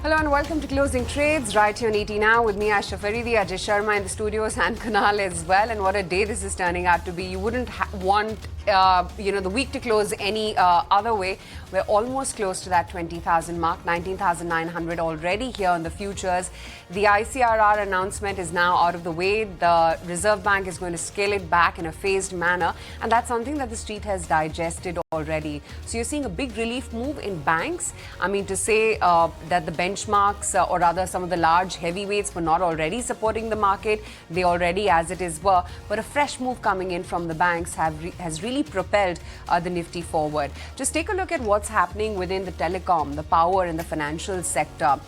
Hello and welcome to Closing Trades right here on ET Now with me, Aisha Faridi, Ajay Sharma in the studios and Kunal as well. And what a day this is turning out to be. You wouldn't want, the week to close any other way. We're almost close to that 20,000 mark, 19,900 already here on the futures. The ICRR announcement is now out of the way. The Reserve Bank is going to scale it back in a phased manner. And that's something that the street has digested already. So you're seeing a big relief move in banks. I mean, to say that the benchmarks or rather some of the large heavyweights were not already supporting the market. They already as it is were. But a fresh move coming in from the banks has really propelled the Nifty forward. Just take a look at what's happening within the telecom, the power and the financial sector.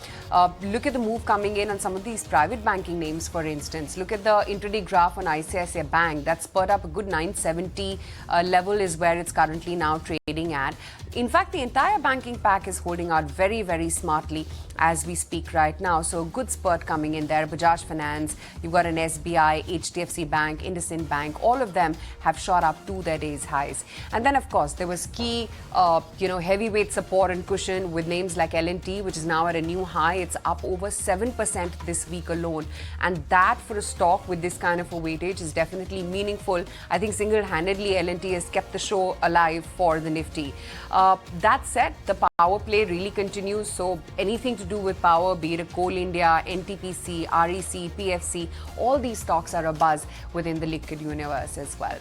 Look at the move coming in on some of these private banking names, for instance. Look at the intraday graph on ICICI Bank. That spurred up a good 970 level is where it's currently now trading at. In fact, the entire banking pack is holding out very, very smartly as we speak right now. So good spurt coming in there. Bajaj Finance, you've got an SBI, HDFC Bank, IndusInd Bank. All of them have shot up to their day's highs. And then, of course, there was key, heavyweight support and cushion with names like L&T, which is now at a new high. It's up over 7% this week alone. And that for a stock with this kind of a weightage is definitely meaningful. I think single-handedly L&T has kept the show alive for the Nifty. That said, the power play really continues. So anything to do with power, be it a Coal India, NTPC, REC, PFC, all these stocks are abuzz within the liquid universe as well.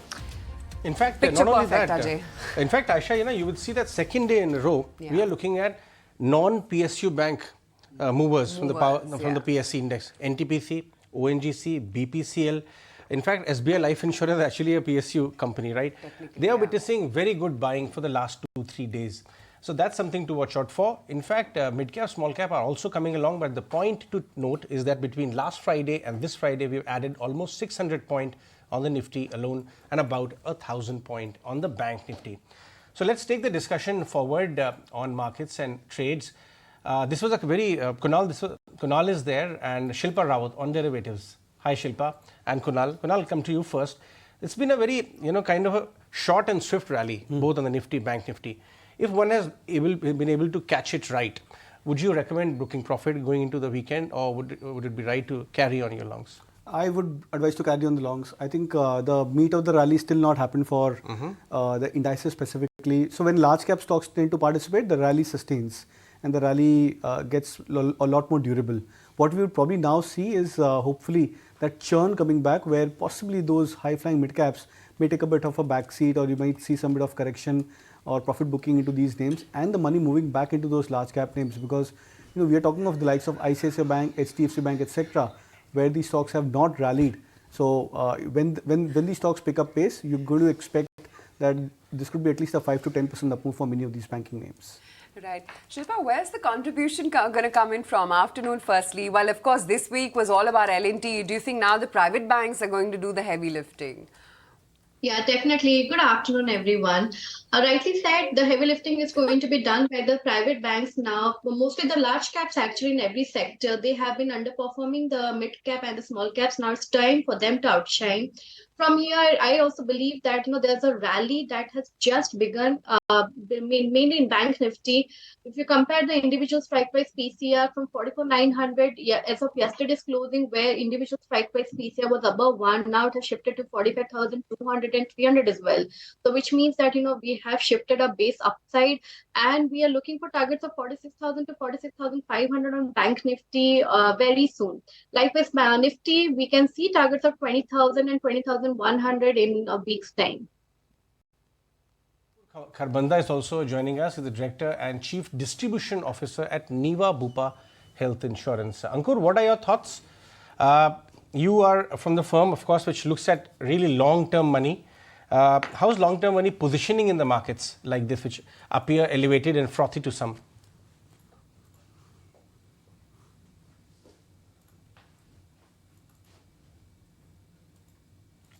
In fact, Picture not only perfect, that, Ajay. In fact, Aisha, you would see that second day in a row, we are looking at non-PSU bank movers from the PSC index. NTPC, ONGC, BPCL. In fact, SBI Life Insurance is actually a PSU company, right? They are witnessing very good buying for the last 2-3 days. So that's something to watch out for. In fact, mid-cap, small-cap are also coming along. But the point to note is that between last Friday and this Friday, we've added almost 600 points on the Nifty alone and about 1,000 points on the Bank Nifty. So let's take the discussion forward on markets and trades. This was a very, Kunal is there and Shilpa Rawat on derivatives. Hi Shilpa and Kunal. Kunal, come to you first. It's been a very, kind of a short and swift rally, both on the Nifty, Bank Nifty. If one has been able to catch it right, would you recommend booking profit going into the weekend, or would it be right to carry on your longs? I would advise to carry on the longs. I think the meat of the rally still not happened for the indices specifically. So when large cap stocks tend to participate, the rally sustains and the rally gets a lot more durable. What we would probably now see is hopefully that churn coming back, where possibly those high-flying mid-caps may take a bit of a backseat, or you might see some bit of correction or profit booking into these names, and the money moving back into those large cap names, because we are talking of the likes of ICICI Bank, HDFC Bank, etc., where these stocks have not rallied. So when these stocks pick up pace, you're going to expect that this could be at least a 5 to 10% up move for many of these banking names. Right. Shilpa, where's the contribution going to come in from? Afternoon, firstly. Well, of course, this week was all about L&T. Do you think now the private banks are going to do the heavy lifting? Yeah, definitely. Good afternoon, everyone. Rightly said, the heavy lifting is going to be done by the private banks now. Mostly the large caps actually in every sector. They have been underperforming the mid cap and the small caps. Now it's time for them to outshine. From here, I also believe that there's a rally that has just begun, mainly in Bank Nifty. If you compare the individual strike price PCR from 44,900 as of yesterday's closing, where individual strike price PCR was above 1, now it has shifted to 45,200 and 300 as well. So which means that we have shifted a base upside, and we are looking for targets of 46,000 to 46,500 on Bank Nifty very soon. Likewise, Nifty, we can see targets of 20,000 and 20,100 in a week's time. Kharbanda is also joining us. He's the Director and Chief Distribution Officer at Niva Bupa Health Insurance. Ankur, what are your thoughts? You are from the firm, of course, which looks at really long-term money. How's long-term money positioning in the markets like this, which appear elevated and frothy to some?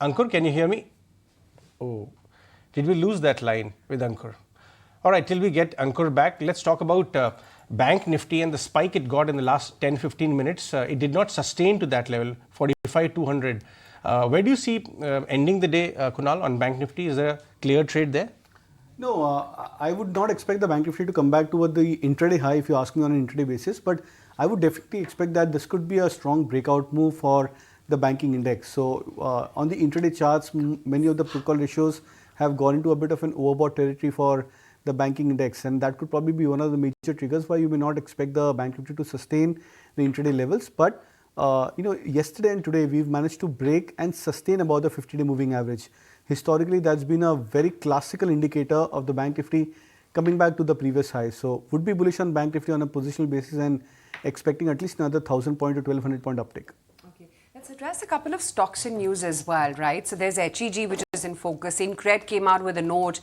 Ankur, can you hear me? Oh, did we lose that line with Ankur? All right, till we get Ankur back, let's talk about Bank Nifty and the spike it got in the last 10-15 minutes. It did not sustain to that level, 45,200. Where do you see ending the day, Kunal, on Bank Nifty? Is there a clear trade there? No, I would not expect the Bank Nifty to come back toward the intraday high if you ask me on an intraday basis, but I would definitely expect that this could be a strong breakout move for the banking index. So on the intraday charts, many of the put call ratios have gone into a bit of an overbought territory for the banking index, and that could probably be one of the major triggers why you may not expect the Bank Nifty to sustain the intraday levels. But yesterday and today we've managed to break and sustain about the 50-day moving average. Historically, that's been a very classical indicator of the Bank Nifty coming back to the previous high. So would be bullish on Bank Nifty on a positional basis and expecting at least another 1,000 point to 1,200 point uptick. Okay, let's address a couple of stocks in news as well, right? So there's HEG, which is in focus. InCred came out with a note.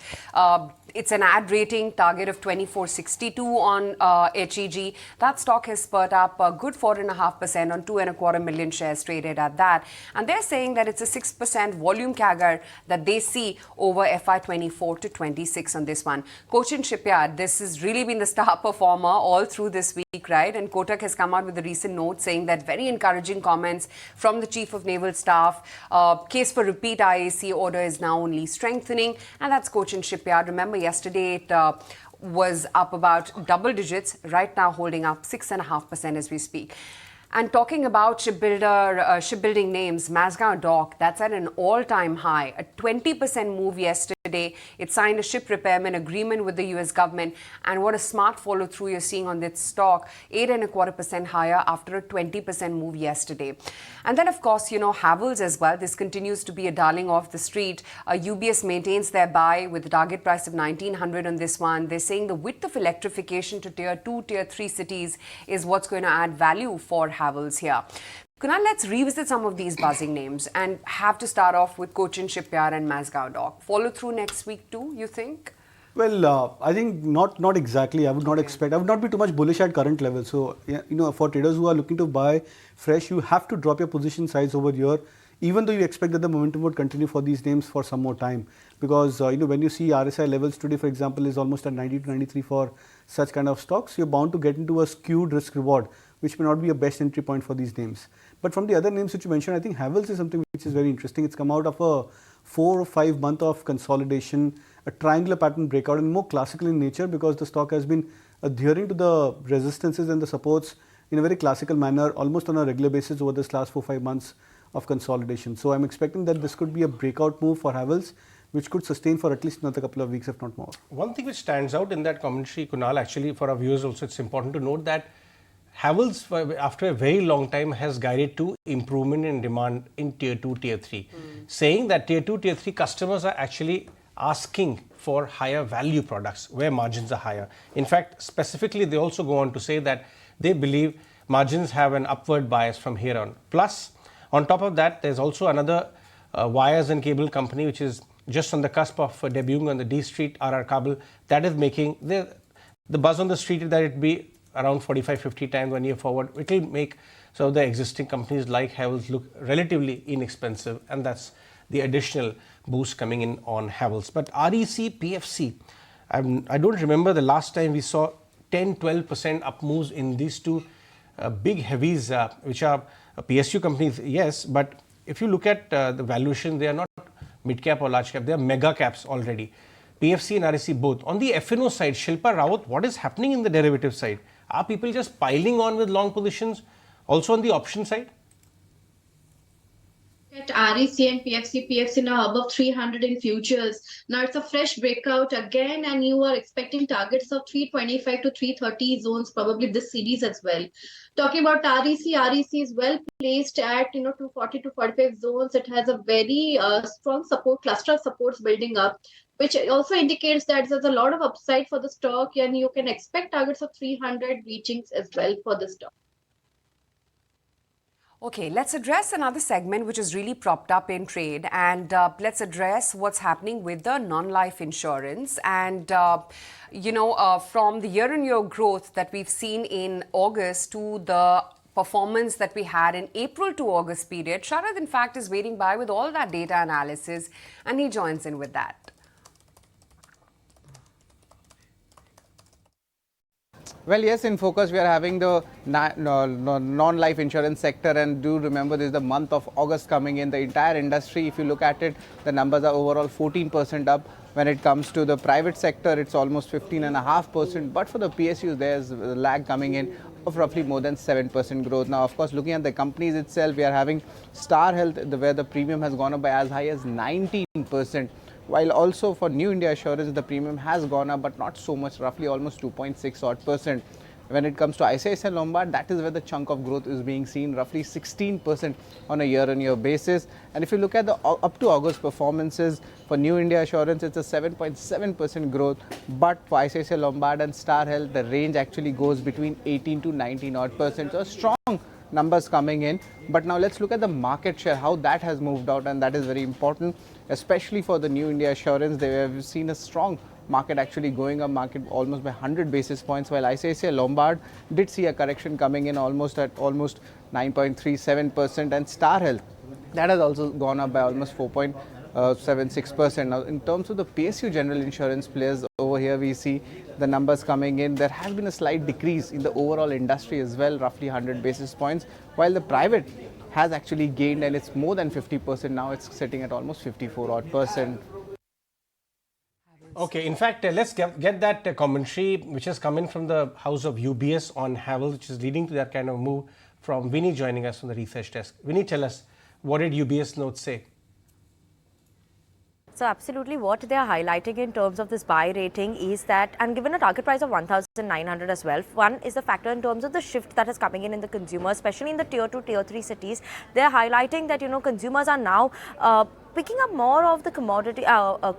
It's an ad rating target of 2462 on HEG. That stock has spurt up a good 4.5% on 2.25 million shares traded at that. And they're saying that it's a 6% volume CAGR that they see over FY24 to 26 on this one. Cochin Shipyard, this has really been the star performer all through this week, right? And Kotak has come out with a recent note saying that very encouraging comments from the Chief of Naval Staff. Case for repeat IAC order is now only strengthening, and that's Cochin Shipyard. Remember, yesterday it was up about double digits, right now holding up 6.5% as we speak. And talking about shipbuilding names, Mazagon Dock, that's at an all-time high, a 20% move yesterday. It signed a ship repairment agreement with the US government, and what a smart follow-through you're seeing on this stock, 8.25% higher after a 20% move yesterday. And then, of course, Havells as well. This continues to be a darling off the street. UBS maintains their buy with a target price of 1,900 on this one. They're saying the width of electrification to tier 2, tier 3 cities is what's going to add value for Havells here. Kunal, let's revisit some of these buzzing names and have to start off with Cochin Shipyard and Mazagon Dock. Follow through next week too, you think? Well, I think not exactly. I would not expect. I would not be too much bullish at current levels. So, for traders who are looking to buy fresh, you have to drop your position size over here, even though you expect that the momentum would continue for these names for some more time. Because, when you see RSI levels today, for example, is almost at 90 to 93 for such kind of stocks, you're bound to get into a skewed risk reward, which may not be a best entry point for these names. But from the other names which you mentioned, I think Havells is something which is very interesting. It's come out of a 4 or 5 month of consolidation, a triangular pattern breakout, and more classical in nature because the stock has been adhering to the resistances and the supports in a very classical manner almost on a regular basis over this last 4 or 5 months of consolidation. So I'm expecting that this could be a breakout move for Havells, which could sustain for at least another couple of weeks, if not more. One thing which stands out in that commentary, Kunal, actually for our viewers also, it's important to note that Havells, after a very long time, has guided to improvement in demand in tier 2, tier 3, saying that tier 2, tier 3 customers are actually asking for higher value products where margins are higher. In fact, specifically, they also go on to say that they believe margins have an upward bias from here on. Plus, on top of that, there's also another wires and cable company which is just on the cusp of debuting on the D Street, RR Cable, that is making the buzz on the street that it be around 45-50 times 1 year forward. It will make some of the existing companies like Havells look relatively inexpensive, and that's the additional boost coming in on Havells. But REC, PFC, I don't remember the last time we saw 10-12% up moves in these two big heavies, which are PSU companies, yes, but if you look at the valuation, they are not mid-cap or large cap, they are mega caps already. PFC and REC both. On the FNO side, Shilpa Rawat, what is happening in the derivative side? Are people just piling on with long positions? Also on the option side? At REC and PFC now above 300 in futures. Now it's a fresh breakout again, and you are expecting targets of 325 to 330 zones, probably this series as well. Talking about REC is well placed at 240 to 45 zones. It has a very strong support, cluster of supports building up, which also indicates that there's a lot of upside for the stock, and you can expect targets of 300 reachings as well for the stock. Okay, let's address another segment which is really propped up in trade, and let's address what's happening with the non-life insurance. And, from the year-on-year growth that we've seen in August to the performance that we had in April to August period, Sharad, in fact, is waiting by with all that data analysis, and he joins in with that. Well, yes, in focus we are having the non-life insurance sector, and do remember this is the month of August coming in. The entire industry, if you look at it, the numbers are overall 14% up. When it comes to the private sector, it's almost 15.5%. But for the PSUs, there's a lag coming in of roughly more than 7% growth. Now, of course, looking at the companies itself, we are having Star Health, where the premium has gone up by as high as 19%. While also for New India Assurance, the premium has gone up, but not so much, roughly almost 2.6 odd percent. When it comes to ICICI Lombard, that is where the chunk of growth is being seen, roughly 16% on a year-on-year basis. And if you look at the up to August performances for New India Assurance, it's a 7.7% growth. But for ICICI Lombard and Star Health, the range actually goes between 18 to 19 odd percent. So strong numbers coming in. But now let's look at the market share, how that has moved out, and that is very important, especially for the New India Assurance. They have seen a strong market actually going up, market almost by 100 basis points, while ICICI Lombard did see a correction coming in almost 9.37%, and Star Health, that has also gone up by almost 4.76%. Now, in terms of the PSU general insurance players, over here we see the numbers coming in. There has been a slight decrease in the overall industry as well, roughly 100 basis points, while the private has actually gained, and it's more than 50%. Now it's sitting at almost 54 odd percent. Okay, in fact, let's get that commentary which has come in from the house of UBS on Havells, which is leading to that kind of move, from Vinny joining us from the research desk. Vinny, tell us, what did UBS notes say? So absolutely what they are highlighting in terms of this buy rating is that, and given a target price of 1,900 as well, one is the factor in terms of the shift that is coming in the consumer, especially in the tier 2, tier 3 cities. They are highlighting that, consumers are now picking up more of the commodity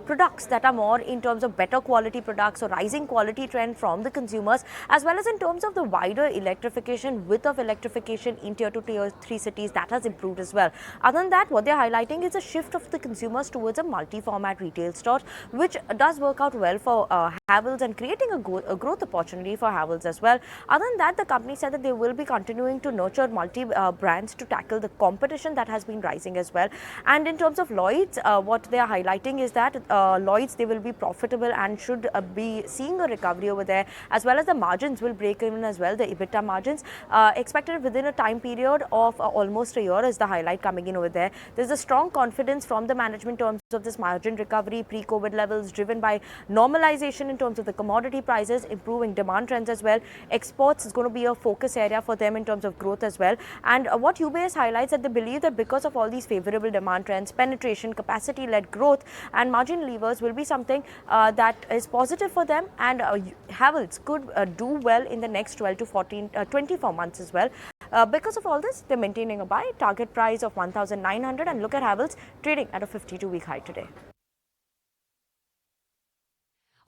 products that are more in terms of better quality products or rising quality trend from the consumers, as well as in terms of the wider electrification, width of electrification in tier 2, tier 3 cities, that has improved as well. Other than that, what they are highlighting is a shift of the consumers towards a multi-format retail store, which does work out well for Havells and creating a growth opportunity for Havells as well. Other than that, the company said that they will be continuing to nurture multi-brands to tackle the competition that has been rising as well. And in terms of Lloyds, what they are highlighting is that Lloyds, they will be profitable and should be seeing a recovery over there, as well as the margins will break even as well. The EBITDA margins expected within a time period of almost a year is the highlight coming in over there. There's a strong confidence from the management in terms of this margin recovery, pre-COVID levels, driven by normalization in terms of the commodity prices, improving demand trends as well. Exports is going to be a focus area for them in terms of growth as well. And what UBS highlights that they believe that because of all these favorable demand trends, penetration, capacity-led growth and margin levers will be something that is positive for them, and Havells could do well in the next 12 to 24 months as well. Because of all this, they're maintaining a buy, target price of 1,900, and look at Havells trading at a 52-week high today.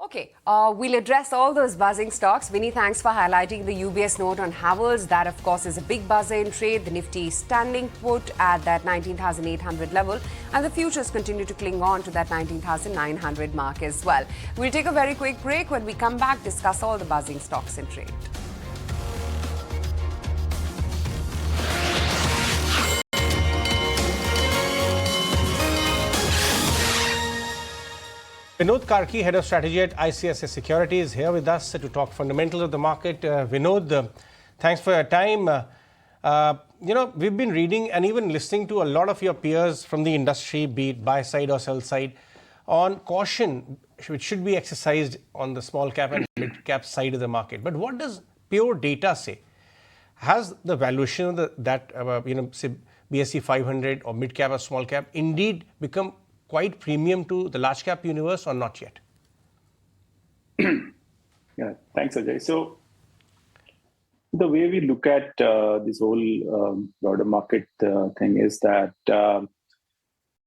Okay, we'll address all those buzzing stocks. Vinny, thanks for highlighting the UBS note on Havells. That, of course, is a big buzzer in trade. The Nifty standing put at that 19,800 level, and the futures continue to cling on to that 19,900 mark as well. We'll take a very quick break. When we come back, discuss all the buzzing stocks in trade. Vinod Karki, Head of Strategy at ICICI Securities, is here with us to talk fundamentals of the market. Vinod, thanks for your time. We've been reading and even listening to a lot of your peers from the industry, be it buy side or sell side, on caution which should be exercised on the small cap and mid cap side of the market. But what does pure data say? Has the valuation of say BSE 500 or mid cap or small cap indeed become quite premium to the large cap universe, or not yet? Yeah, thanks, Ajay. So the way we look at this whole broader market thing is that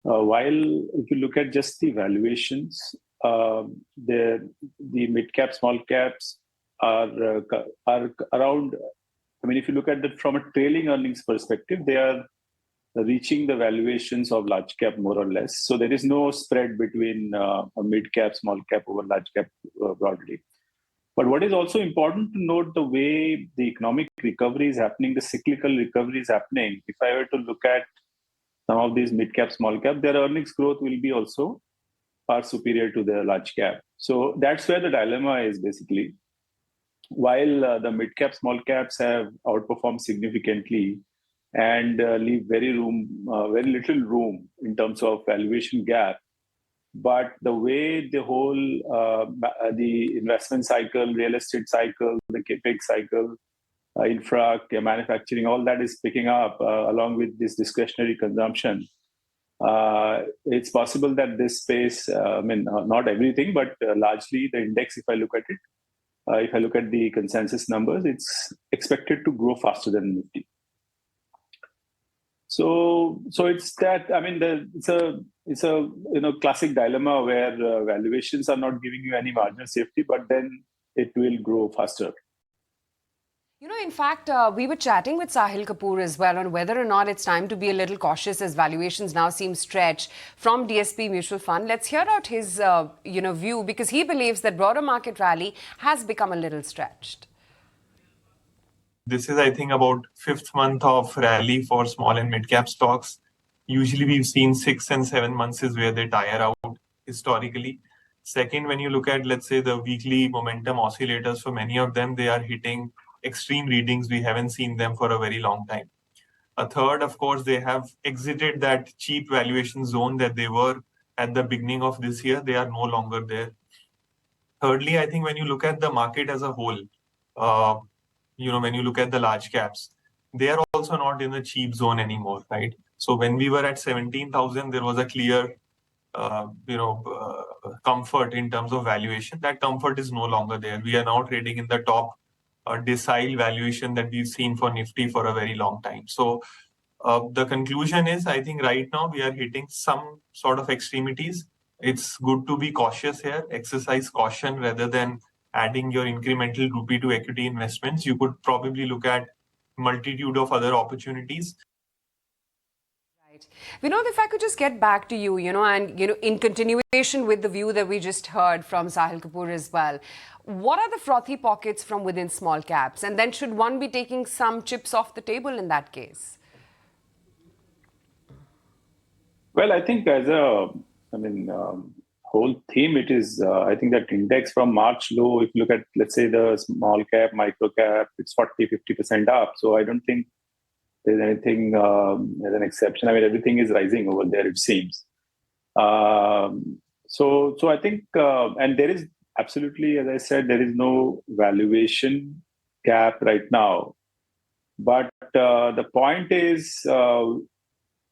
while if you look at just the valuations, the mid cap, small caps are around. I mean, if you look at it from a trailing earnings perspective, they are reaching the valuations of large cap more or less. So there is no spread between a mid cap, small cap over large cap broadly. But what is also important to note, the way the economic recovery is happening, the cyclical recovery is happening. If I were to look at some of these mid cap, small cap, their earnings growth will be also far superior to the large cap. So that's where the dilemma is basically. While the mid cap, small caps have outperformed significantly and leave very little room in terms of valuation gap, but the way the whole the investment cycle, real estate cycle, the capex cycle, infra, manufacturing, all that is picking up along with this discretionary consumption. It's possible that this space, not everything, but largely the index, if I look at it, if I look at the consensus numbers, it's expected to grow faster than Nifty. So it's that. I mean, it's a classic dilemma where valuations are not giving you any marginal safety, but then it will grow faster. In fact, we were chatting with Sahil Kapoor as well on whether or not it's time to be a little cautious as valuations now seem stretched from DSP Mutual Fund. Let's hear out his, view, because he believes that broader market rally has become a little stretched. This is, I think, about 5th month of rally for small and mid-cap stocks. Usually, we've seen 6 and 7 months is where they tire out historically. Second, when you look at, let's say, the weekly momentum oscillators, for many of them, they are hitting extreme readings. We haven't seen them for a very long time. A third, of course, they have exited that cheap valuation zone that they were at the beginning of this year. They are no longer there. Thirdly, I think when you look at the market as a whole, when you look at the large caps, they are also not in the cheap zone anymore, right? So when we were at 17,000, there was a clear, comfort in terms of valuation. That comfort is no longer there. We are now trading in the top decile valuation that we've seen for Nifty for a very long time. So the conclusion is, I think right now we are hitting some sort of extremities. It's good to be cautious here, exercise caution rather than adding your incremental rupee to equity investments. You could probably look at multitude of other opportunities. Right. Vinod, if I could just get back to you, in continuation with the view that we just heard from Sahil Kapoor as well, what are the frothy pockets from within small caps? And then should one be taking some chips off the table in that case? Well, I think as whole theme, it is, I think that index from March low, if you look at, let's say, the small cap, micro cap, it's 50% up. So I don't think there's anything as an exception. I mean, everything is rising over there, it seems. So I think, and there is absolutely, as I said, there is no valuation gap right now. But the point is,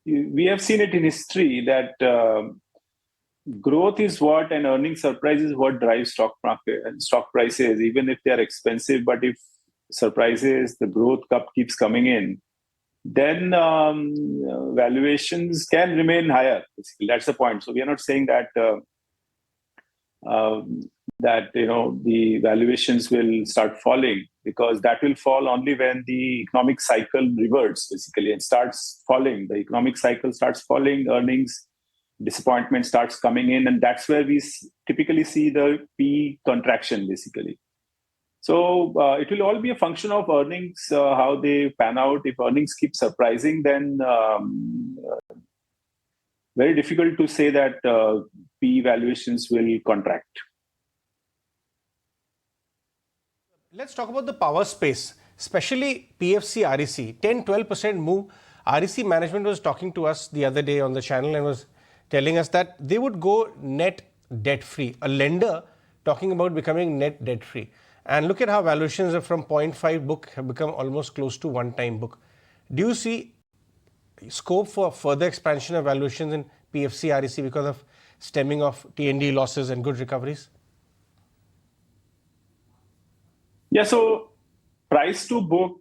we have seen it in history that growth is what, and earnings surprise is what drives stock market and stock prices, even if they are expensive. But if surprises, the growth cup keeps coming in, then valuations can remain higher. Basically, that's the point. So we are not saying that the valuations will start falling, because that will fall only when the economic cycle reverts, basically, and starts falling. The economic cycle starts falling, earnings disappointment starts coming in, and that's where we typically see the P contraction, basically. So it will all be a function of earnings, how they pan out. If earnings keep surprising, then very difficult to say that P valuations will contract. Let's talk about the power space, especially PFC REC. 10-12% move. REC management was talking to us the other day on the channel and was telling us that they would go net debt-free. A lender talking about becoming net debt-free. And look at how valuations are from 0.5 book have become almost close to 1-time book. Do you see scope for further expansion of valuations in PFC REC because of stemming of T&D losses and good recoveries? Yeah, so price to book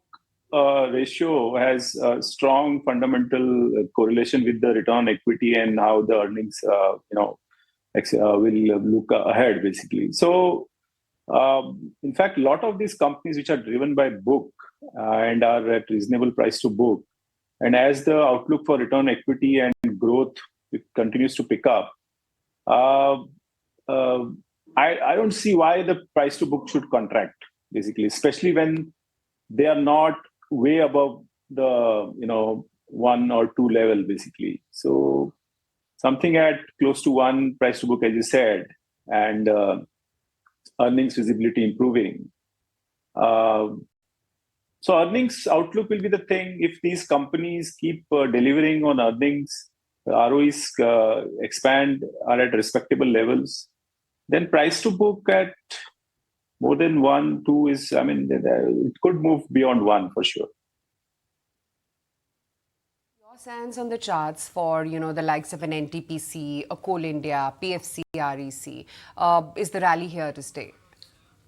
ratio has a strong fundamental correlation with the return on equity and how the earnings, will look ahead, basically. So, in fact, a lot of these companies which are driven by book and are at reasonable price to book, and as the outlook for return on equity and growth continues to pick up, I don't see why the price to book should contract, basically, especially when they are not way above the 1 or 2 level, basically. So something at close to 1 price to book, as you said, and earnings visibility improving. So earnings outlook will be the thing. If these companies keep delivering on earnings ROEs expand, are at respectable levels, then price to book at more than 1, 2 is, I mean, it could move beyond 1 for sure. Your sense on the charts for, the likes of an NTPC, a Coal India, PFC, REC, is the rally here to stay?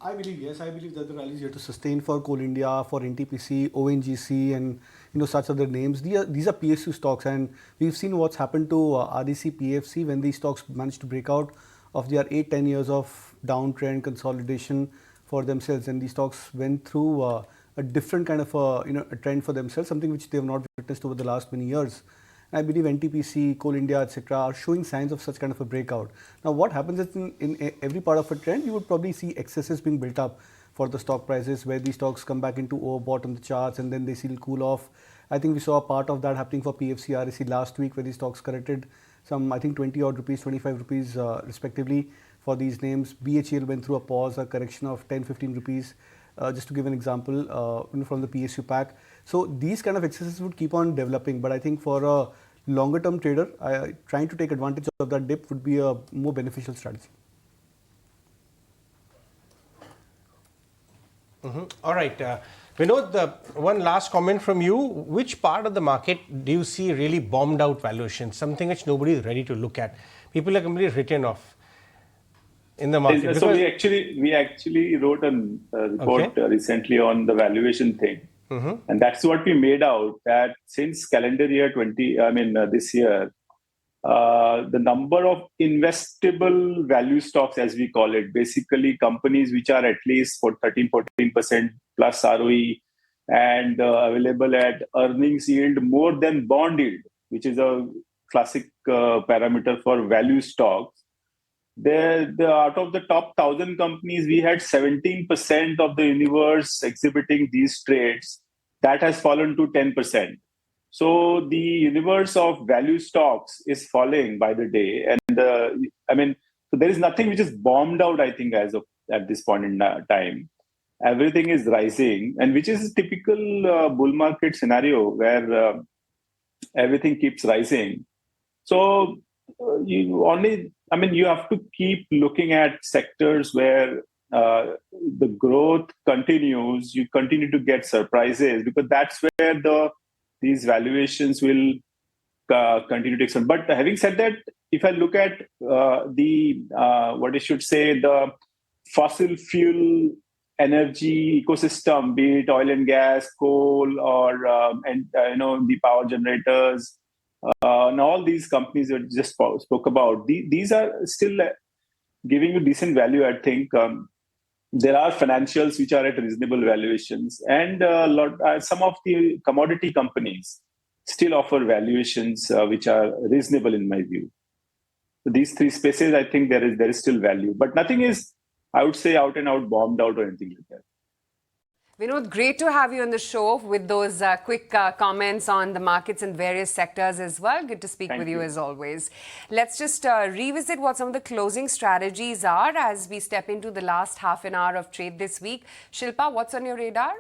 I believe, yes. I believe that the rally is here to sustain for Coal India, for NTPC, ONGC, and such other names. These are PSU stocks, and we've seen what's happened to REC, PFC when these stocks managed to break out of their 8-10 years of downtrend consolidation for themselves, and these stocks went through a different kind of a trend for themselves, something which they have not witnessed over the last many years. I believe NTPC, Coal India, etc. are showing signs of such kind of a breakout. Now, what happens is in every part of a trend, you would probably see excesses being built up for the stock prices, where these stocks come back into overbought on the charts and then they still cool off. I think we saw a part of that happening for PFC, REC last week, where these stocks corrected some, I think, 20 odd rupees, 25 rupees respectively for these names. BHEL went through a pause, a correction of 10, 15 rupees. Just to give an example from the PSU pack. So these kind of excesses would keep on developing, but I think for a longer term trader, trying to take advantage of that dip would be a more beneficial strategy. All right. Vinod, one last comment from you. Which part of the market do you see really bombed out valuation? Something which nobody is ready to look at. People are completely written off in the market. So we actually wrote a report recently on the valuation thing, and that's what we made out, that since calendar year this year, the number of investable value stocks, as we call it, basically companies which are at least for 13-14% plus ROE and available at earnings yield more than bond yield, which is a classic parameter for value stocks. Out of the top 1,000 companies, we had 17% of the universe exhibiting these traits. That has fallen to 10%. So the universe of value stocks is falling by the day, and so there is nothing which is bombed out, I think, as of at this point in time. Everything is rising, and which is a typical bull market scenario where everything keeps rising. So you have to keep looking at sectors where the growth continues. You continue to get surprises, because that's where these valuations will continue to expand. But having said that, if I look at the fossil fuel energy ecosystem, be it oil and gas, coal, or the power generators, and all these companies that just spoke about, these are still giving you decent value, I think. There are financials which are at reasonable valuations, and some of the commodity companies still offer valuations which are reasonable in my view. So these three spaces, I think there is still value, but nothing is, I would say, out and out bombed out or anything like that. Vinod, great to have you on the show with those quick comments on the markets and various sectors as well. Good to speak with you as always. Let's just revisit what some of the closing strategies are as we step into the last half an hour of trade this week. Shilpa, what's on your radar?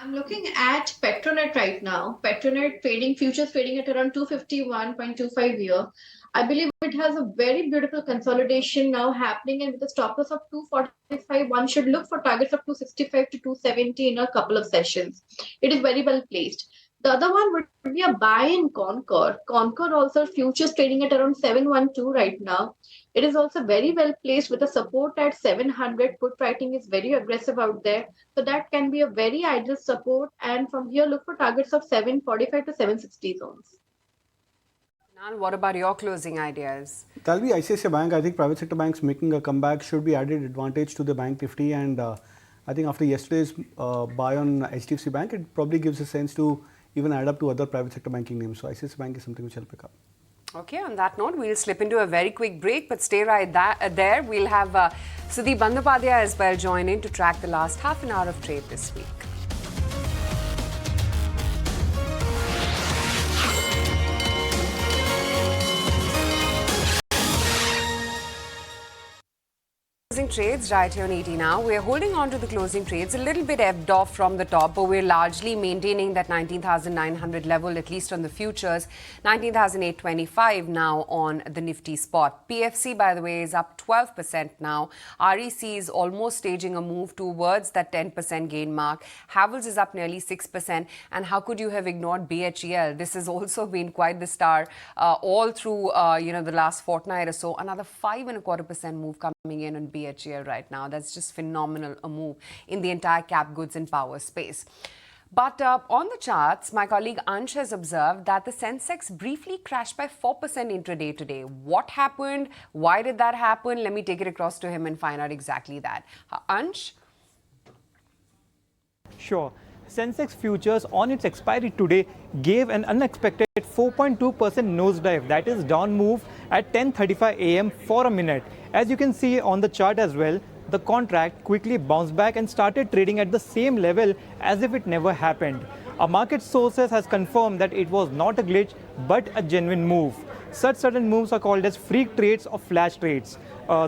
I'm looking at Petronet right now. Petronet futures trading at around 251.25 here. I believe it has a very beautiful consolidation now happening, and with a stop loss of 245, one should look for targets of 265 to 270 in a couple of sessions. It is very well placed. The other one would be a buy in Concord. Concord also futures trading at around 712 right now. It is also very well placed with a support at 700. Put writing is very aggressive out there. So that can be a very ideal support. And from here, look for targets of 745 to 760 zones. What about your closing ideas? That'll be ICICI Bank. I think private sector banks making a comeback should be added advantage to the bank Nifty. And I think after yesterday's buy on HDFC Bank, it probably gives a sense to even add up to other private sector banking names. So ICICI Bank is something which I'll pick up. Okay, on that note, we'll slip into a very quick break, but stay right there. We'll have Sudeep Bandyopadhyay as well join in to track the last half an hour of trade this week. closing trades right here on 80 now. We're holding on to the closing trades, a little bit ebbed off from the top, but we're largely maintaining that 19,900 level, at least on the futures. 19,825 now on the Nifty spot. PFC, by the way, is up 12% now. REC is almost staging a move towards that 10% gain mark. Havels is up nearly 6%. And how could you have ignored BHEL? This has also been quite the star all through the last fortnight or so. Another 5.25% move coming in on BHEL right now. That's just phenomenal a move in the entire cap goods and power space. But on the charts, my colleague Ansh has observed that the Sensex briefly crashed by 4% intraday today. What happened? Why did that happen? Let me take it across to him and find out exactly that. Ansh? Sure. Sensex futures on its expiry today gave an unexpected 4.2% nosedive, that is down move at 10:35 a.m. for a minute. As you can see on the chart as well, the contract quickly bounced back and started trading at the same level as if it never happened. Our market sources has confirmed that it was not a glitch but a genuine move. Such sudden moves are called as freak trades or flash trades.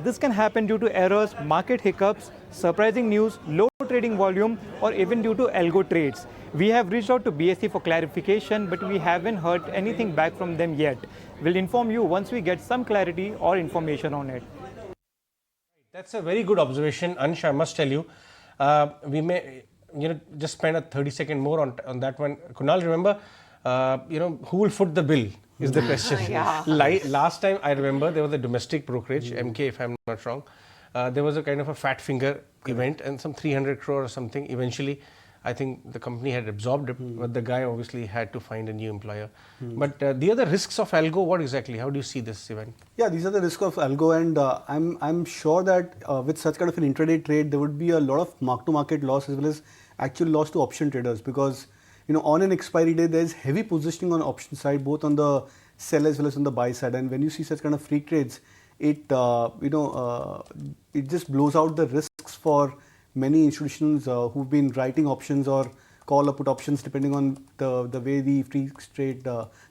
This can happen due to errors, market hiccups, surprising news, low trading volume, or even due to algo trades. We have reached out to BSE for clarification, but we haven't heard anything back from them yet. We'll inform you once we get some clarity or information on it. That's a very good observation, Ansh. I must tell you, we may just spend a 30-second more on that one. Kunal, remember, who will foot the bill is the question. Yeah. Last time I remember there was a domestic brokerage, MK if I'm not wrong. There was a kind of a fat finger event and some 300 crore or something. Eventually, I think the company had absorbed it, but the guy obviously had to find a new employer. But the other risks of algo, what exactly? How do you see this event? Yeah, these are the risks of algo, and I'm sure that with such kind of an intraday trade, there would be a lot of mark-to-market loss as well as actual loss to option traders, because on an expiry day there is heavy positioning on option side, both on the sell as well as on the buy side, and when you see such kind of freak trades, it just blows out the risks for many institutions who've been writing options or call or put options depending on the way the free trade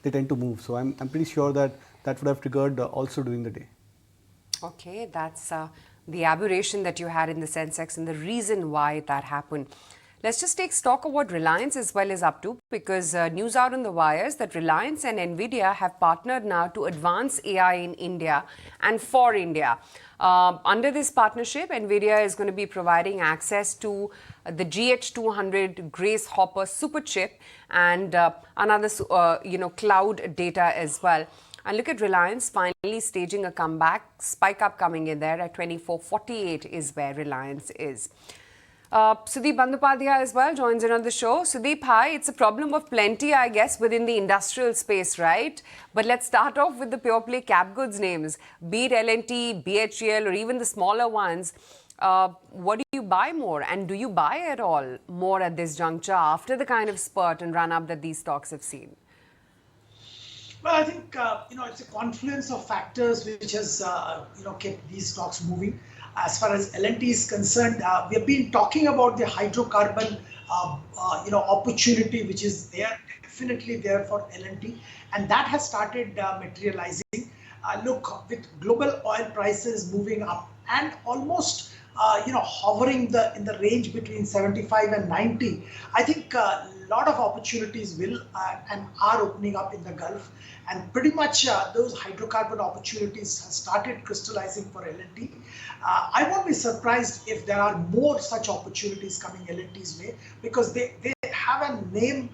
they tend to move. So I'm pretty sure that would have triggered also during the day. Okay, that's the aberration that you had in the Sensex and the reason why that happened. Let's just take stock of what Reliance as well is up to, because news out on the wires that Reliance and NVIDIA have partnered now to advance AI in India and for India. Under this partnership, NVIDIA is going to be providing access to the GH200 Grace Hopper super chip and another cloud data as well. And look at Reliance finally staging a comeback, spike up coming in there at 24.48 is where Reliance is. Sudeep Bandhopadhyay as well joins in on the show. Sudeep, hi. It's a problem of plenty, I guess, within the industrial space, right? But let's start off with the pure play cap goods names, be it L&T, BHEL, or even the smaller ones. What do you buy more? And do you buy at all more at this juncture after the kind of spurt and run up that these stocks have seen? Well, I think, it's a confluence of factors which has, kept these stocks moving. As far as L&T is concerned, we have been talking about the hydrocarbon, opportunity which is there, definitely there for L&T, and that has started materializing. Look, with global oil prices moving up and almost, hovering in the range between 75 and 90, I think a lot of opportunities will and are opening up in the Gulf, and pretty much those hydrocarbon opportunities have started crystallizing for L&T. I won't be surprised if there are more such opportunities coming L&T's way, because they have a name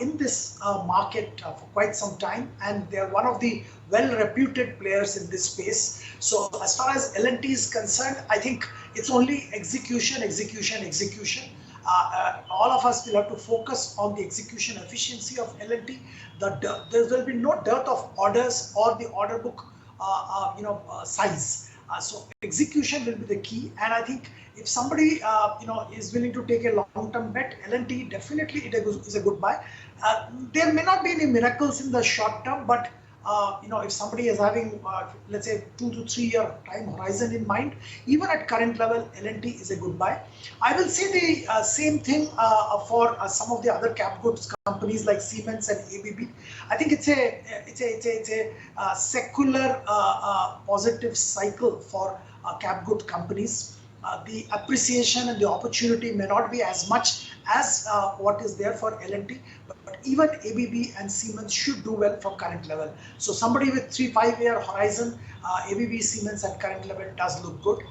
in this market for quite some time, and they're one of the well-reputed players in this space. So as far as L&T is concerned, I think it's only execution. All of us will have to focus on the execution efficiency of L&T. There will be no dearth of orders or the order book, size. So execution will be the key, and I think if somebody is willing to take a long-term bet, L&T definitely is a good buy. There may not be any miracles in the short term, but if somebody is having, let's say, 2 to 3 year time horizon in mind, even at current level, L&T is a good buy. I will say the same thing for some of the other cap goods companies like Siemens and ABB. I think it's a secular positive cycle for cap good companies. The appreciation and the opportunity may not be as much as what is there for L&T, but even ABB and Siemens should do well from current level. So somebody with 3-5 year horizon, ABB, Siemens at current level does look good.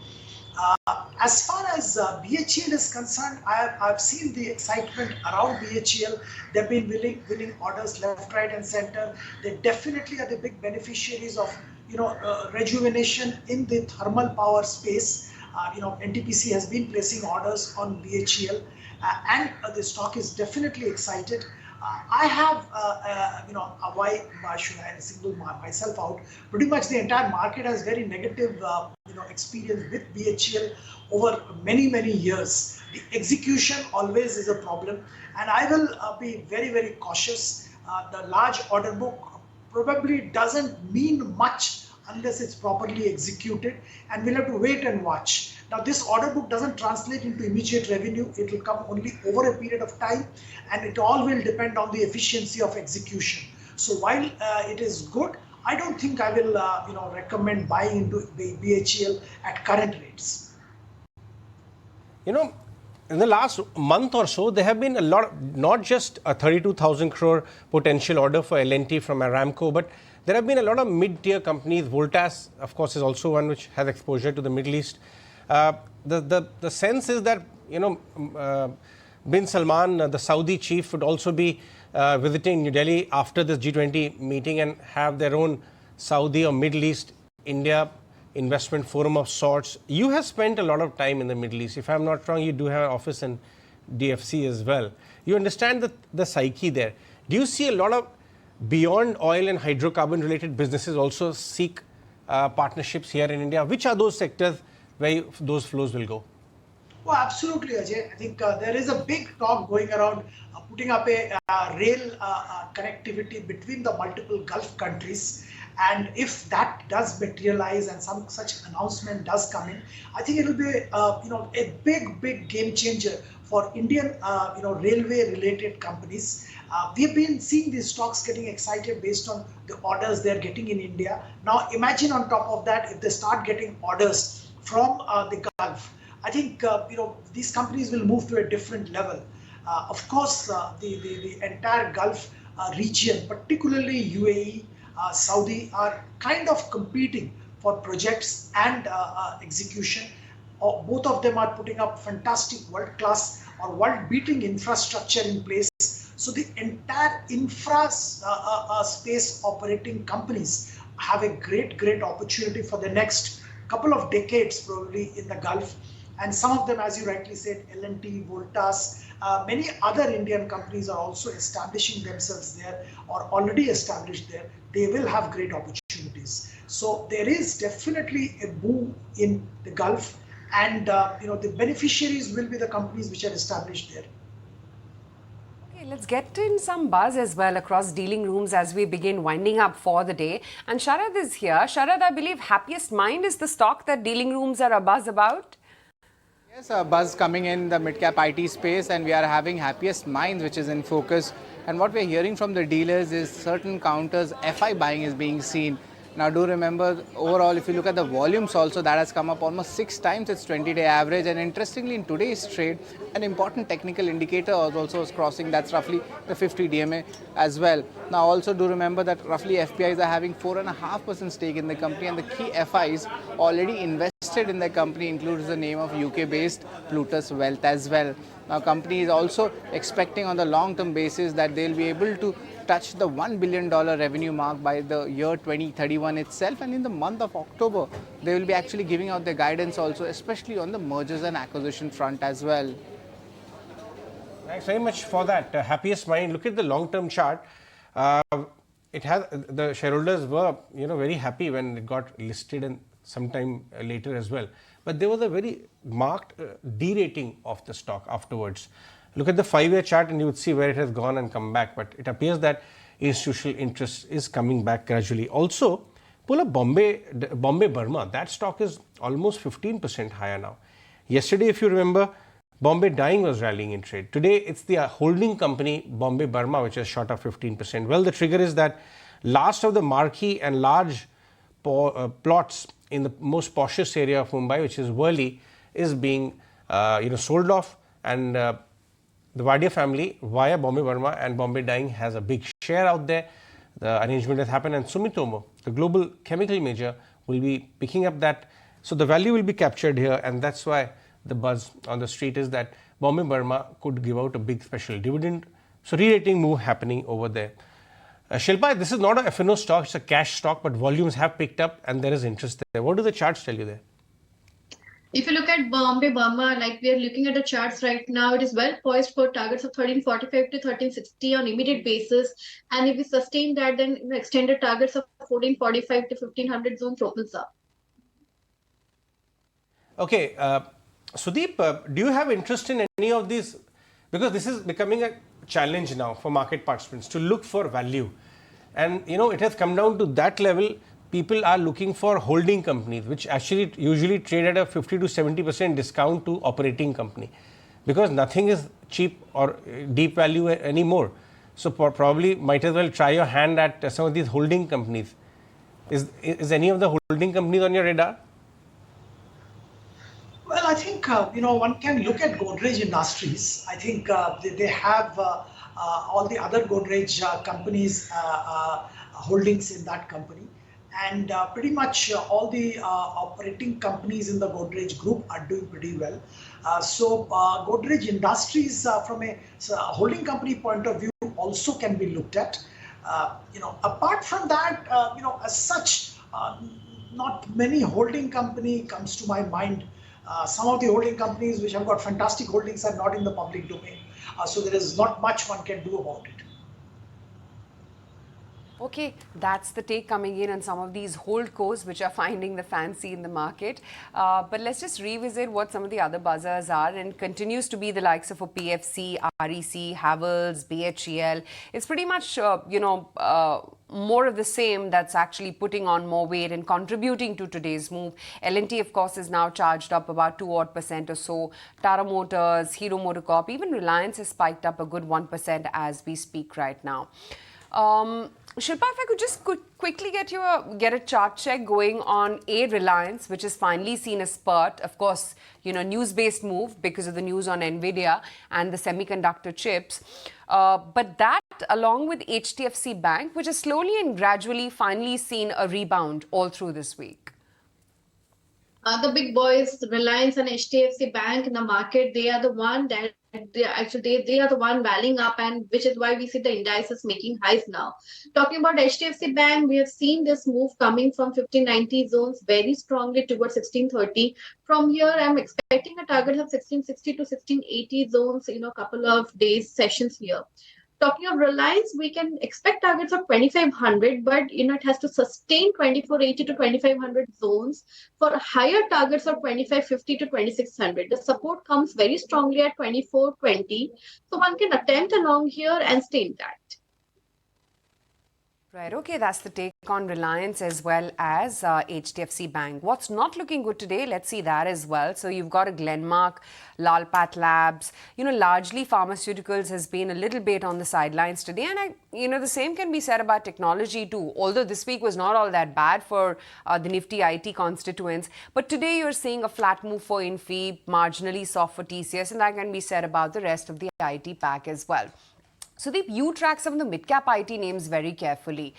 As far as BHEL is concerned, I've seen the excitement around BHEL. They've been winning orders left, right, and center. They definitely are the big beneficiaries of rejuvenation in the thermal power space. NTPC has been placing orders on BHEL, and the stock is definitely excited. I have, why should I single myself out? Pretty much the entire market has very negative, experience with BHEL over many years. The execution always is a problem, and I will be very cautious. The large order book probably doesn't mean much unless it's properly executed, and we'll have to wait and watch. Now, this order book doesn't translate into immediate revenue. It will come only over a period of time, and it all will depend on the efficiency of execution. So while it is good, I don't think I will recommend buying into the BHEL at current rates. In the last month or so, there have been a lot, not just a 32,000 crore potential order for L&T from Aramco, but there have been a lot of mid-tier companies. Voltas, of course, is also one which has exposure to the Middle East. The sense is that bin Salman, the Saudi chief, would also be visiting New Delhi after this G20 meeting and have their own Saudi or Middle East India investment forum of sorts. You have spent a lot of time in the Middle East. If I'm not wrong, you do have an office in DFC as well. You understand the psyche there. Do you see a lot of beyond oil and hydrocarbon related businesses also seek partnerships here in India? Which are those sectors where those flows will go? Well, absolutely, Ajay. I think there is a big talk going around putting up a rail connectivity between the multiple Gulf countries. And if that does materialize and some such announcement does come in, I think it will be a big game changer for Indian railway related companies. We've been seeing these stocks getting excited based on the orders they're getting in India. Now imagine on top of that, if they start getting orders from the Gulf, I think these companies will move to a different level. Of course, the entire Gulf region, particularly UAE, Saudi, are kind of competing for projects and execution. Both of them are putting up fantastic world-class or world-beating infrastructure in place. So the entire infra space operating companies have a great opportunity for the next couple of decades probably in the Gulf. And some of them, as you rightly said, L&T, Voltas, many other Indian companies are also establishing themselves there or already established there. They will have great opportunities. So there is definitely a boom in the Gulf, and the beneficiaries will be the companies which are established there. Okay, let's get in some buzz as well across dealing rooms as we begin winding up for the day. And Sharad is here. Sharad, I believe Happiest Mind is the stock that dealing rooms are a buzz about. Yes, a buzz coming in the mid-cap IT space, and we are having Happiest Minds, which is in focus. And what we're hearing from the dealers is certain counters, FI buying is being seen. Now do remember, overall, if you look at the volumes also, that has come up almost 6 times its 20-day average. And interestingly, in today's trade, an important technical indicator also is crossing. That's roughly the 50 DMA as well. Now also do remember that roughly FPIs are having 4.5% stake in the company, and the key FIs already invested in the company includes the name of UK-based Plutus Wealth as well. Now company is also expecting on the long-term basis that they'll be able to touch the $1 billion revenue mark by the year 2031 itself, and in the month of October they will be actually giving out their guidance also, especially on the mergers and acquisition front as well. Thanks very much for that. Happiest Mind. Look at the long-term chart. It has the shareholders were very happy when it got listed and sometime later as well. But there was a very marked derating of the stock afterwards. Look at the 5-year chart and you would see where it has gone and come back. But it appears that institutional interest is coming back gradually. Also, pull up Bombay Burma. That stock is almost 15% higher now. Yesterday, if you remember, Bombay Dyeing was rallying in trade. Today, it's the holding company Bombay Burma which has shot up 15%. Well, the trigger is that last of the marquee and large plots in the most poshest area of Mumbai, which is Worli, is being sold off, and the Wadia family via Bombay Burma and Bombay Dyeing has a big share out there. The arrangement has happened, and Sumitomo, the global chemical major, will be picking up that. So the value will be captured here, and that's why the buzz on the street is that Bombay Burma could give out a big special dividend. So re-rating move happening over there. Shilpa, this is not a FNO stock, it's a cash stock, but volumes have picked up and there is interest there. What do the charts tell you there? If you look at Bombay Burma, like we are looking at the charts right now, it is well poised for targets of 1345 to 1360 on immediate basis. And if we sustain that, then extended targets of 1445 to 1500 zones opens up. Okay, Sudeep, do you have interest in any of these? Because this is becoming a challenge now for market participants to look for value. And it has come down to that level. People are looking for holding companies, which actually usually trade at a 50 to 70% discount to operating company, because nothing is cheap or deep value anymore. So probably might as well try your hand at some of these holding companies. Is any of the holding companies on your radar? Well, I think one can look at Godrej Industries. I think they have all the other Godrej companies holdings in that company. And pretty much all the operating companies in the Godrej group are doing pretty well. So Godrej Industries from a holding company point of view also can be looked at. Apart from that, as such, not many holding company comes to my mind. Some of the holding companies which have got fantastic holdings are not in the public domain. So there is not much one can do about it. Okay, that's the take coming in on some of these holdcos which are finding the fancy in the market. But let's just revisit what some of the other buzzers are, and continues to be the likes of a PFC, REC, Havells, BHEL. It's pretty much, more of the same that's actually putting on more weight and contributing to today's move. L&T, of course, is now charged up about 2% or so. Tata Motors, Hero MotoCorp, even Reliance has spiked up a good 1% as we speak right now. Shilpa, if I could just quickly get a chart check going on Reliance, which has finally seen a spurt. Of course, news-based move because of the news on Nvidia and the semiconductor chips. But that, along with HDFC Bank, which has slowly and gradually finally seen a rebound all through this week. The big boys, Reliance and HDFC Bank in the market, they are the one that they are the one rallying up, and which is why we see the indices making highs now. Talking about HDFC Bank, we have seen this move coming from 1590 zones very strongly towards 1630. From here, I'm expecting a target of 1660 to 1680 zones in a couple of days sessions here. Talking of Reliance, we can expect targets of 2500, but it has to sustain 2480 to 2500 zones for higher targets of 2550 to 2600. The support comes very strongly at 2420, so one can attempt along here and stay intact. Right, okay, that's the take on Reliance as well as HDFC Bank. What's not looking good today? Let's see that as well. So you've got a Glenmark, Lalpath Labs, largely pharmaceuticals has been a little bit on the sidelines today. And the same can be said about technology too, although this week was not all that bad for the Nifty IT constituents. But today you're seeing a flat move for Infi, marginally soft for TCS, and that can be said about the rest of the IT pack as well. Sudeep, you track some of the mid-cap IT names very carefully.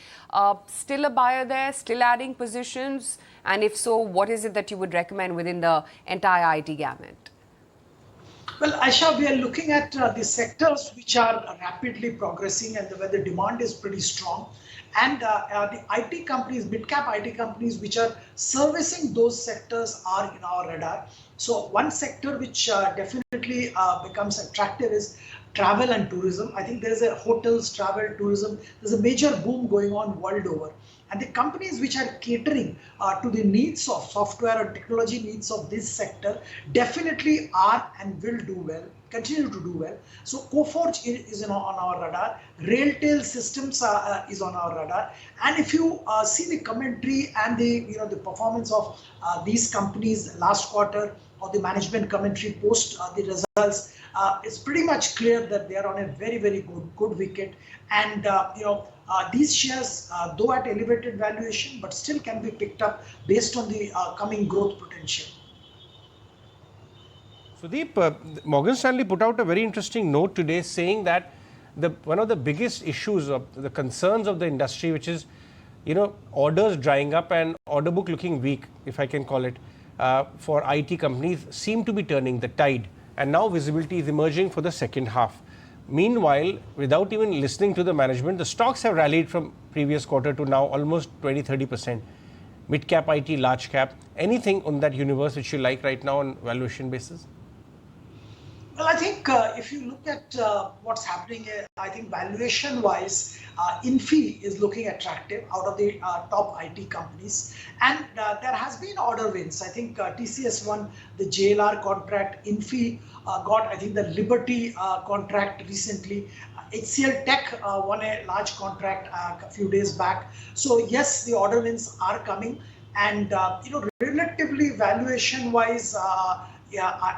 Still a buyer there, still adding positions? And if so, what is it that you would recommend within the entire IT gamut? Well, Aisha, we are looking at the sectors which are rapidly progressing and where the demand is pretty strong. And the IT companies, mid-cap IT companies which are servicing those sectors are in our radar. So one sector which definitely becomes attractive is travel and tourism. I think there's a hotels, travel, tourism. There's a major boom going on world over. And the companies which are catering to the needs of software and technology needs of this sector definitely are and will do well, continue to do well. So Coforge is on our radar. Railtel Systems is on our radar. And if you see the commentary and the performance of these companies last quarter, or the management commentary post the results, it's pretty much clear that they are on a very, very good wicket. And These shares, though at elevated valuation, but still can be picked up based on the coming growth potential. Sudeep, Morgan Stanley put out a very interesting note today saying that one of the biggest issues of the concerns of the industry, which is, orders drying up and order book looking weak, if I can call it, for IT companies, seem to be turning the tide. And now visibility is emerging for the second half. Meanwhile, without even listening to the management, the stocks have rallied from previous quarter to now almost 20-30%. Mid-cap IT, large cap, anything on that universe which you like right now on valuation basis? Well, I think if you look at what's happening, I think valuation-wise, Infi is looking attractive out of the top IT companies. And there has been order wins. I think TCS won the JLR contract. Infi got, I think, the Liberty contract recently. HCL Tech won a large contract a few days back. So yes, the order wins are coming. And, relatively valuation-wise,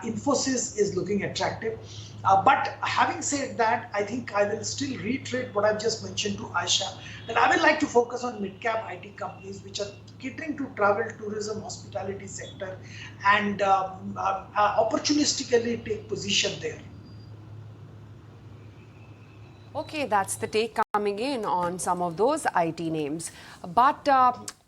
Infosys is looking attractive. But having said that, I think I will still reiterate what I've just mentioned to Aisha, that I would like to focus on mid-cap IT companies which are catering to travel, tourism, hospitality sector, and opportunistically take position there. Okay, that's the take coming in on some of those IT names. But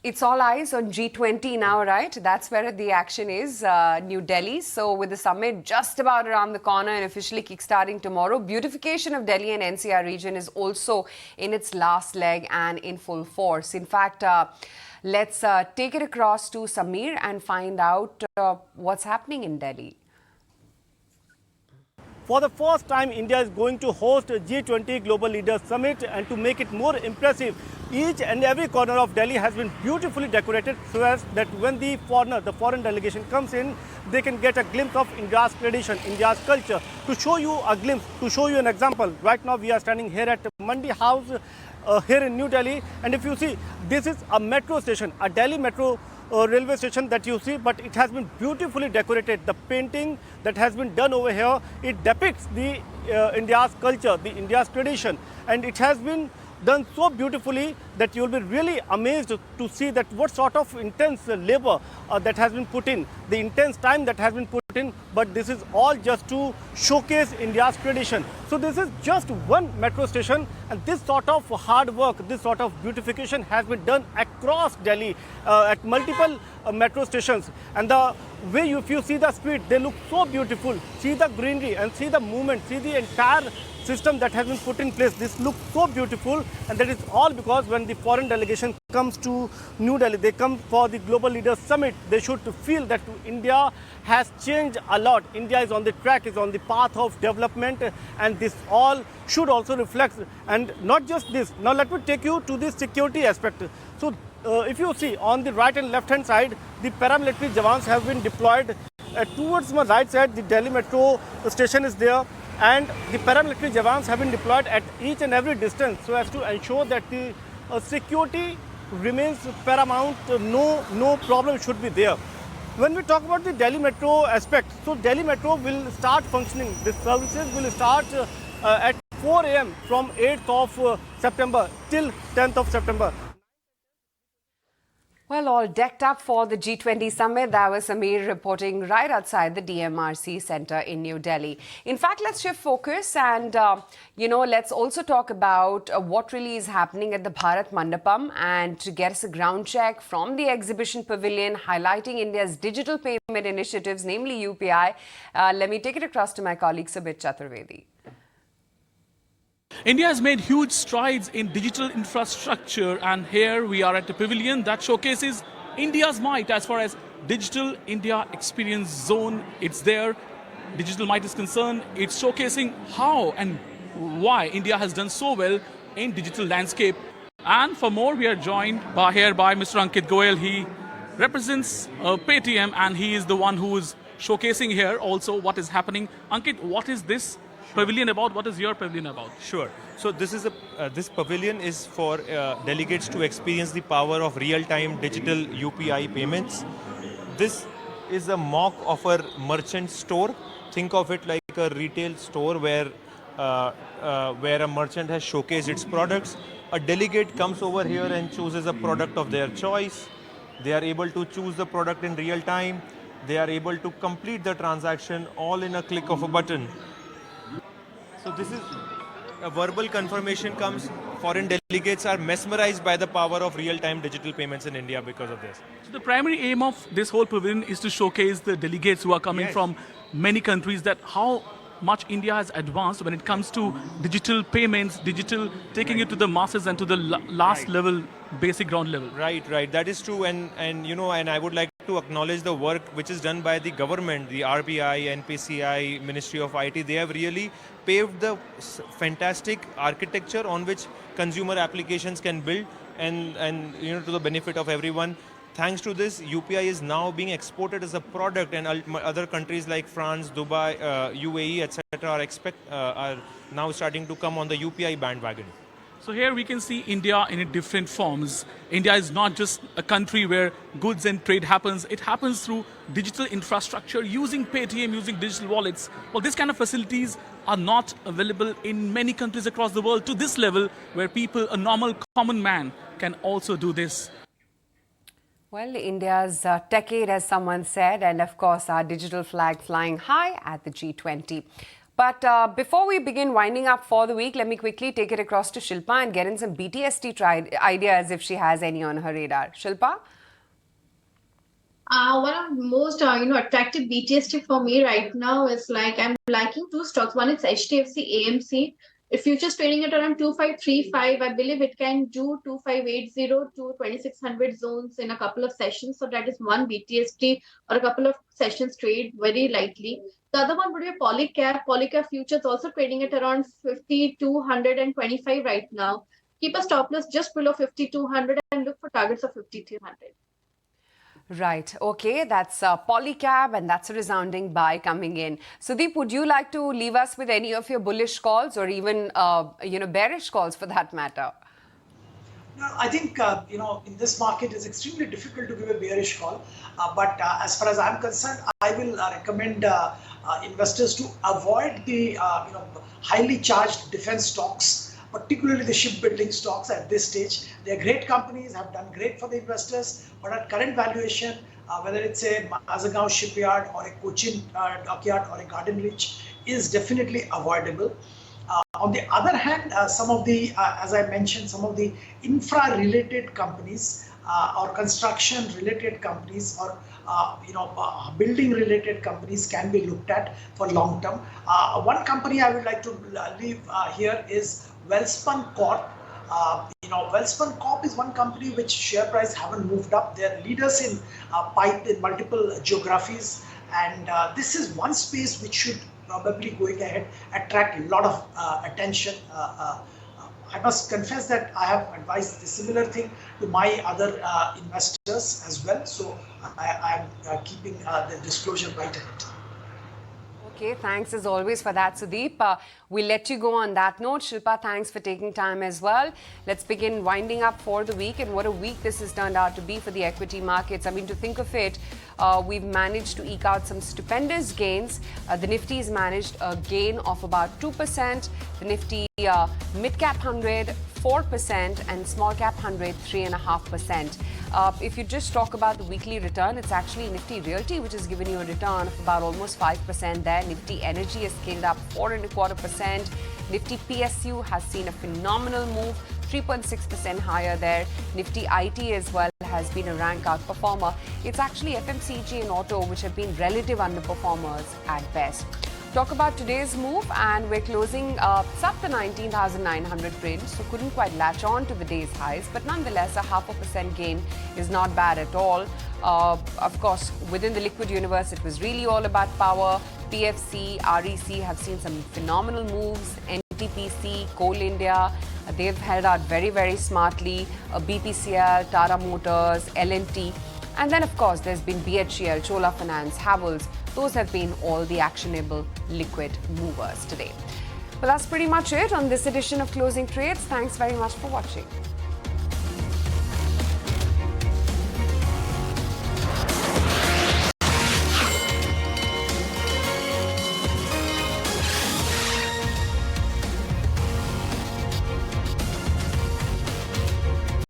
it's all eyes on G20 now, right? That's where the action is, New Delhi. So with the summit just about around the corner and officially kickstarting tomorrow, beautification of Delhi and NCR region is also in its last leg and in full force. In fact, let's take it across to Samir and find out what's happening in Delhi. For the first time, India is going to host a G20 Global Leaders Summit, and to make it more impressive, each and every corner of Delhi has been beautifully decorated so as that when the foreign delegation comes in, they can get a glimpse of India's tradition, India's culture. To show you a glimpse, to show you an example, right now we are standing here at Mandi House here in New Delhi, and if you see, this is a metro station, a Delhi metro railway station that you see, but it has been beautifully decorated. The painting that has been done over here, it depicts the India's culture, the India's tradition, and it has been done so beautifully that you will be really amazed to see that what sort of intense labor that has been put in, the intense time that has been put in, but this is all just to showcase India's tradition. So this is just one metro station, and this sort of hard work, this sort of beautification has been done across Delhi at multiple metro stations. And the way if you see the street, they look so beautiful. See the greenery and see the movement, see the entire system that has been put in place. This looks so beautiful, and that is all because when the foreign delegation comes to New Delhi, they come for the Global Leaders Summit, they should feel that India has changed a lot. India is on the track, is on the path of development, and this all should also reflect. And not just this, now let me take you to the security aspect. So if you see on the right and left hand side, the paramilitary jawans have been deployed. Towards my right side, the Delhi metro station is there, and the paramilitary jawans have been deployed at each and every distance so as to ensure that the security remains paramount, no problem should be there. When we talk about the Delhi metro aspect, so Delhi metro will start functioning. The services will start at 4 a.m. from 8th of September till 10th of September. Well, all decked up for the G20 summit. That was Samir reporting right outside the DMRC Center in New Delhi. In fact, let's shift focus and, let's also talk about what really is happening at the Bharat Mandapam, and to get us a ground check from the exhibition pavilion highlighting India's digital payment initiatives, namely UPI. Let me take it across to my colleague Subit Chaturvedi. India has made huge strides in digital infrastructure, and here we are at a pavilion that showcases India's might as far as Digital India Experience Zone. It's there. Digital might is concerned. It's showcasing how and why India has done so well in digital landscape. And for more, we are joined by Mr. Ankit Goyal. He represents Paytm, and he is the one who is showcasing here also what is happening. Ankit, what is this pavilion about? What is your pavilion about? Sure. So this is this pavilion is for delegates to experience the power of real-time digital UPI payments. This is a mock of a merchant store. Think of it like a retail store where a merchant has showcased its products. a delegate comes over here and chooses a product of their choice. They are able to choose the product in real time. They are able to complete the transaction all in a click of a button. So this is a verbal confirmation comes. Foreign delegates are mesmerized by the power of real-time digital payments in India because of this. So the primary aim of this whole pavilion is to showcase the delegates who are coming from many countries that how much India has advanced when it comes to digital payments, digital taking it to the masses and to the last level, basic ground level. Right. That is true. And I would like to acknowledge the work which is done by the government, the RBI, NPCI, Ministry of IT. They have really paved the fantastic architecture on which consumer applications can build and to the benefit of everyone. Thanks to this, UPI is now being exported as a product, and other countries like France, Dubai, UAE, etc. are now starting to come on the UPI bandwagon. So here we can see India in different forms. India is not just a country where goods and trade happens. It happens through digital infrastructure, using Paytm, using digital wallets. Well, these kind of facilities are not available in many countries across the world to this level where people, a normal common man, can also do this. Well, India's decade, as someone said, and of course our digital flag flying high at the G20. But before we begin winding up for the week, let me quickly take it across to Shilpa and get in some BTST ideas if she has any on her radar. Shilpa? One of the most attractive BTST for me right now is like I'm liking two stocks. One is HDFC AMC. If futures trading at around 2535, I believe it can do 2580 to 2600 zones in a couple of sessions. So that is one BTST or a couple of sessions trade very likely. The other one would be Polycab. Polycab futures also trading at around 5225 right now. Keep a stop loss just below 5200 and look for targets of 5300. Right. Okay. That's Polycab, and that's a resounding buy coming in. Sudeep, would you like to leave us with any of your bullish calls or even, bearish calls for that matter? No, I think, in this market it's extremely difficult to give a bearish call. But as far as I'm concerned, I will recommend investors to avoid the, highly charged defense stocks, particularly the shipbuilding stocks at this stage. They're great companies, have done great for the investors, but at current valuation, whether it's a Mazagaon shipyard or a Cochin dockyard or a Garden Reach, is definitely avoidable. On the other hand, some of the, as I mentioned, some of the infra-related companies or construction-related companies or building-related companies can be looked at for long term. One company I would like to leave here is Welspun Corp. Welspun Corp is one company which share price haven't moved up. They're leaders in pipe in multiple geographies, and this is one space which should probably going ahead attract a lot of attention. I must confess that I have advised the similar thing to my other investors as well. So I am keeping the disclosure right ahead. Okay, thanks as always for that, Sudeep. We'll let you go on that note. Shilpa, thanks for taking time as well. Let's begin winding up for the week, and what a week this has turned out to be for the equity markets. I mean, to think of it, we've managed to eke out some stupendous gains. The Nifty's managed a gain of about 2%, the Nifty Midcap 100, 4%, and Small Cap 100, 3.5%. If you just talk about the weekly return, it's actually Nifty Realty which has given you a return of about almost 5% there. Nifty Energy has scaled up 4.25%. Nifty PSU has seen a phenomenal move, 3.6% higher there. Nifty IT as well has been a rank outperformer. It's actually FMCG and Auto which have been relative underperformers at best. Talk about today's move, and we're closing sub the 19,900 range, so couldn't quite latch on to the day's highs, but nonetheless a 0.5% gain is not bad at all. Of course, within the liquid universe, it was really all about power. PFC, REC have seen some phenomenal moves. NTPC, Coal India, they've held out very, very smartly. BPCL, Tata Motors, L&T. And then, of course, there's been BHEL, Chola Finance, Havells. Those have been all the actionable liquid movers today. Well, that's pretty much it on this edition of Closing Trades. Thanks very much for watching.